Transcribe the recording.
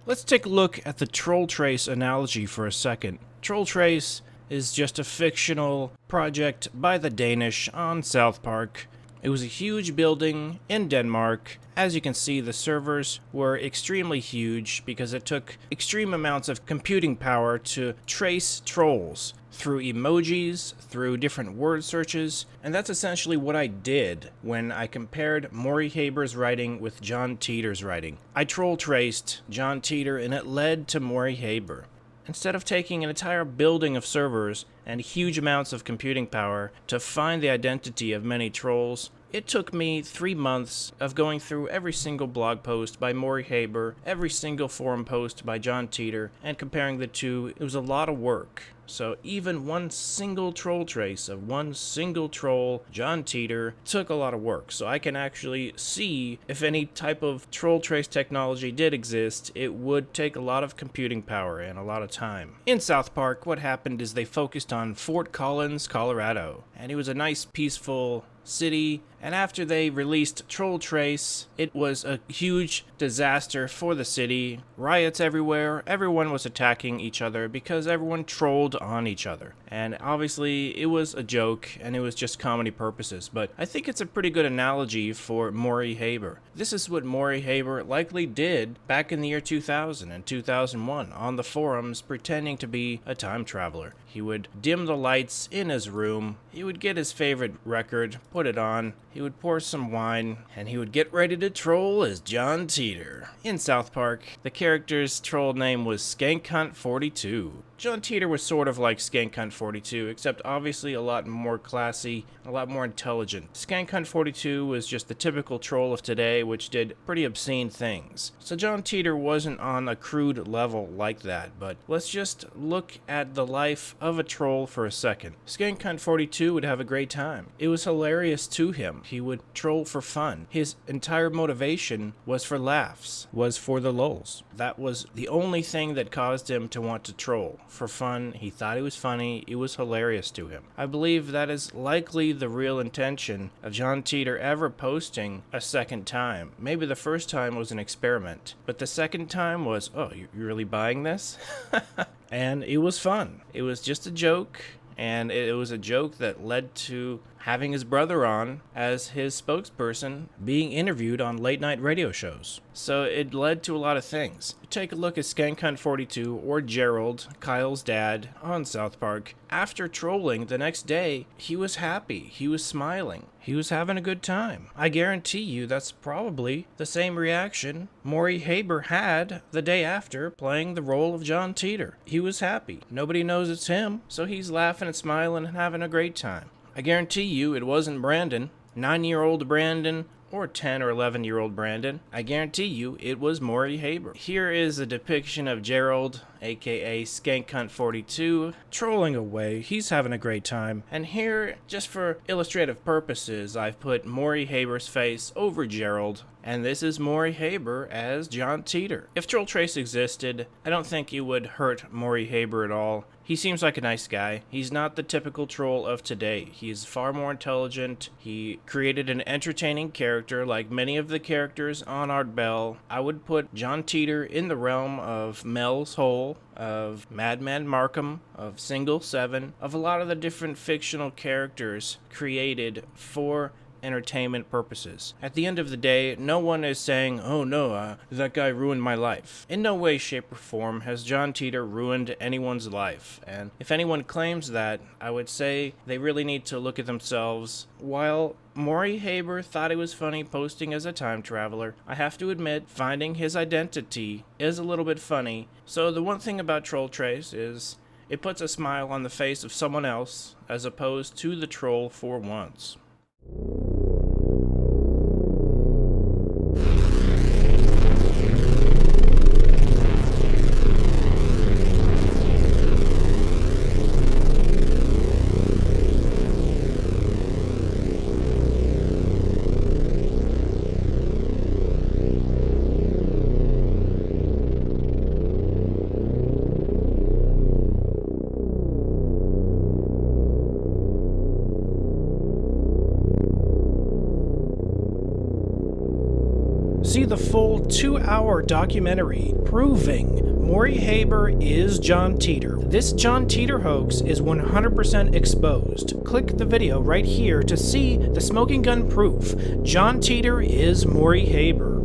Let's take a look at the Trolltrace analogy for a second. Trolltrace is just a fictional project by the Danish on South Park. It was a huge building in Denmark. As you can see, the servers were extremely huge because it took extreme amounts of computing power to trace trolls through emojis, through different word searches, and that's essentially what I did when I compared Morey Haber's writing with John Titor's writing. I troll traced John Titor and it led to Morey Haber. Instead of taking an entire building of servers and huge amounts of computing power to find the identity of many trolls, it took me 3 months of going through every single blog post by Morey Haber, every single forum post by John Titor, and comparing the two. It was a lot of work. So even one single troll trace of one single troll, John Titor, took a lot of work. So I can actually see if any type of troll trace technology did exist, it would take a lot of computing power and a lot of time. In South Park, what happened is they focused on Fort Collins, Colorado. And it was a nice, peaceful city, and after they released Trolltrace, it was a huge disaster for the city. Riots everywhere, everyone was attacking each other because everyone trolled on each other. And obviously it was a joke and it was just comedy purposes, but I think it's a pretty good analogy for Morey Haber. This is what Morey Haber likely did back in the year 2000 and 2001 on the forums, pretending to be a time traveler. He would dim the lights in his room, he would get his favorite record, put it on, he would pour some wine, and he would get ready to troll as John Titor. In South Park, the character's troll name was SkankHunt42. John Titor was sort of like SkankHunt42, except obviously a lot more classy, a lot more intelligent. SkankHunt42 was just the typical troll of today, which did pretty obscene things. So John Titor wasn't on a crude level like that, but let's just look at the life of a troll for a second. SkankHunt42 would have a great time. It was hilarious to him. He would troll for fun. His entire motivation was for laughs, was for the lulz. That was the only thing that caused him to want to troll. For fun, he thought it was funny, it was hilarious to him. I believe that is likely the real intention of John Titor ever posting a second time. Maybe the first time was an experiment, but the second time was, oh, you're really buying this? And it was fun. It was just a joke, and it was a joke that led to having his brother on as his spokesperson, being interviewed on late night radio shows. So it led to a lot of things. Take a look at SkankHunt42 or Gerald, Kyle's dad, on South Park. After trolling the next day, he was happy, he was smiling, he was having a good time. I guarantee you that's probably the same reaction Morey Haber had the day after playing the role of John Titor. He was happy. Nobody knows it's him, so he's laughing and smiling and having a great time. I guarantee you it wasn't Brandon, 9-year-old Brandon, or 10 or 11-year-old Brandon. I guarantee you it was Morey Haber. Here is a depiction of Gerald, aka SkankHunt42, trolling away. He's having a great time. And here, just for illustrative purposes, I've put Morey Haber's face over Gerald, and this is Morey Haber as John Titor. If Trolltrace existed, I don't think it would hurt Morey Haber at all. He seems like a nice guy. He's not the typical troll of today. He's far more intelligent. He created an entertaining character like many of the characters on Art Bell. I would put John Titor in the realm of Mel's Hole, of Madman Markham, of Single 7, of a lot of the different fictional characters created for entertainment purposes. At the end of the day, no one is saying, oh no, that guy ruined my life. In no way, shape, or form has John Titor ruined anyone's life. And if anyone claims that, I would say they really need to look at themselves. While Morey Haber thought it was funny posting as a time traveler, I have to admit finding his identity is a little bit funny. So the one thing about Trolltrace is it puts a smile on the face of someone else as opposed to the troll for once. See the full 2-hour documentary proving Morey Haber is John Titor. This John Titor hoax is 100% exposed. Click the video right here to see the smoking gun proof John Titor is Morey Haber.